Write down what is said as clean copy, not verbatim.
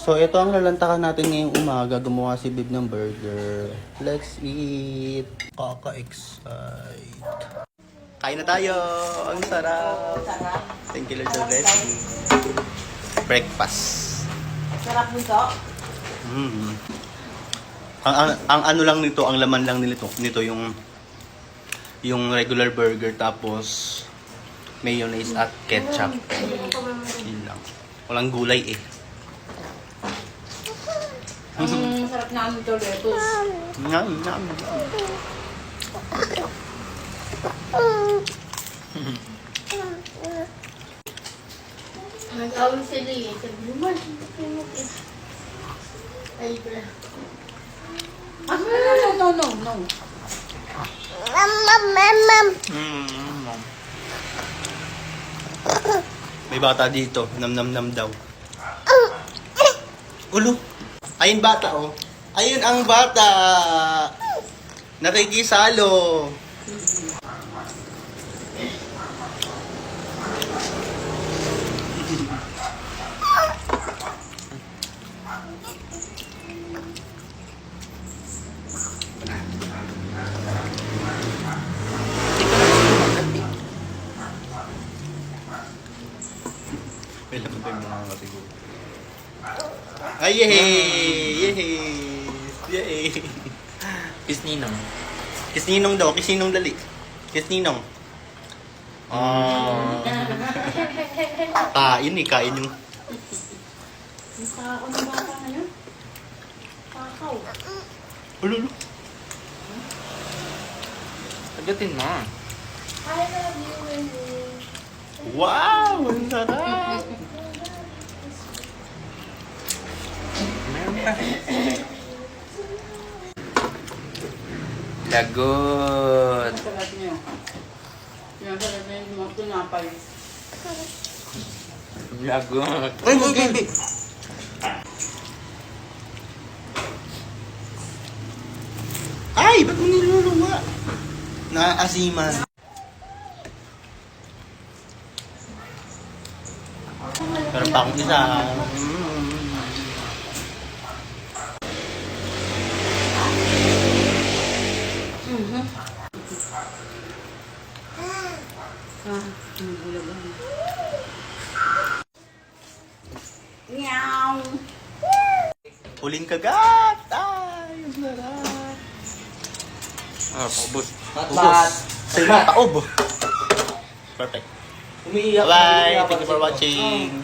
So, ito ang lalantakan natin ngayong umaga. Gumawa si Bib ng burger. Let's eat. Kaka-excite. Kain na tayo! Ang sarap! Thank you, Lord, for blessing. Breakfast. Sarap nito. Ang ano lang nito, ang laman lang nito yung regular burger tapos mayonnaise at ketchup. Yun lang. Walang gulay eh. Ang sarap namin ito, lettuce. Ngam. Nag-awin sila eh. Sabi naman, ay, bra. No. May bata dito. Nam daw. Ulo. Ayun bata oh. Ayun ang bata. Nakikisalo. May laman pa yung mga katiguro. Ay, yehey! Kiss Ninong. Kiss Ninong daw, kiss Ninong dali. Kiss Ninong. Kain yung... Ang kako ng bata ngayon. Kakaw. Ulo. Agatin mo. I love you, Wendy. Wow! Ang sarap! Meron pa. Lagot. Ang sarap niyo. Yung sarap niyo yung mga tinapay. Lagot. Ay! Ay! Ba't mo niluluwa? Naaasiman. Meron pa akong isa. Meow. Huling kagat! Ay! Ang sarap! Paubos. Sa'yo na taob. Perfect. Umiiyak. Bye! Thank you for watching.